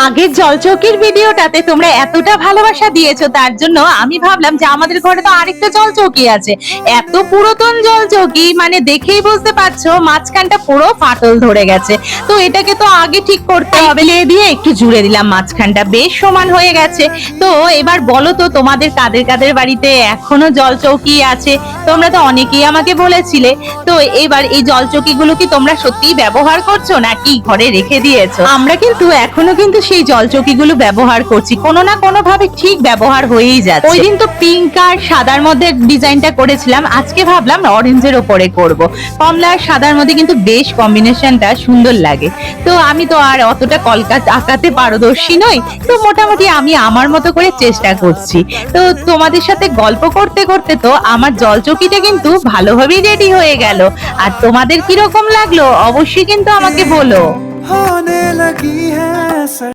আগের জলচৌকির ভিডিওটাতে তোমরা এতটা ভালোবাসা দিয়েছো, তার জন্য আমি ভাবলাম যে আমাদের ঘরে তো আরেকটা জলচৌকি আছে। এত পুরাতন জলচৌকি, মানে দেখেই বুঝতে পারছো মাঝখানটা পুরো ফাটল ধরে গেছে। তো এটাকে তো আগে ঠিক করতে হবে, ক্লে দিয়ে একটু জুড়ে দিলাম, মাঝখানটা বেশ সমান হয়ে গেছে। তো এবার বলো তো তোমাদের কাদের কাদের বাড়িতে এখনো জলচৌকি আছে? তোমরা তো অনেকেই আমাকে বলেছিলে। তো এবার এই জলচৌকিগুলো কি তোমরা সত্যিই ব্যবহার করছো নাকি ঘরে রেখে দিয়েছো? আমরা কিন্তু এখনো কিন্তু সেই জলচৌকিগুলো ব্যবহার করছি, কোনো না কোনো ভাবে ঠিক ব্যবহার হয়েই যাচ্ছে। ওই দিন তো পিঙ্ক আর সাদার মধ্যে ডিজাইনটা করেছিলাম, আজকে ভাবলাম অরেঞ্জের ওপরে করব। কমলা আর সাদার মধ্যে কিন্তু বেশ কম্বিনেশনটা সুন্দর লাগে। তো আমি তো আর অতটা কলকা আঁকাতে পারদর্শী নই, তো মোটামুটি আমি আমার মতো করে চেষ্টা করছি। তো তোমাদের সাথে গল্প করতে করতে তো আমার জলচৌকিটা কিন্তু ভালোভাবেই রেডি হয়ে গেল। আর তোমাদের কিরকম লাগলো অবশ্যই কিন্তু আমাকে বলো। होने लगी है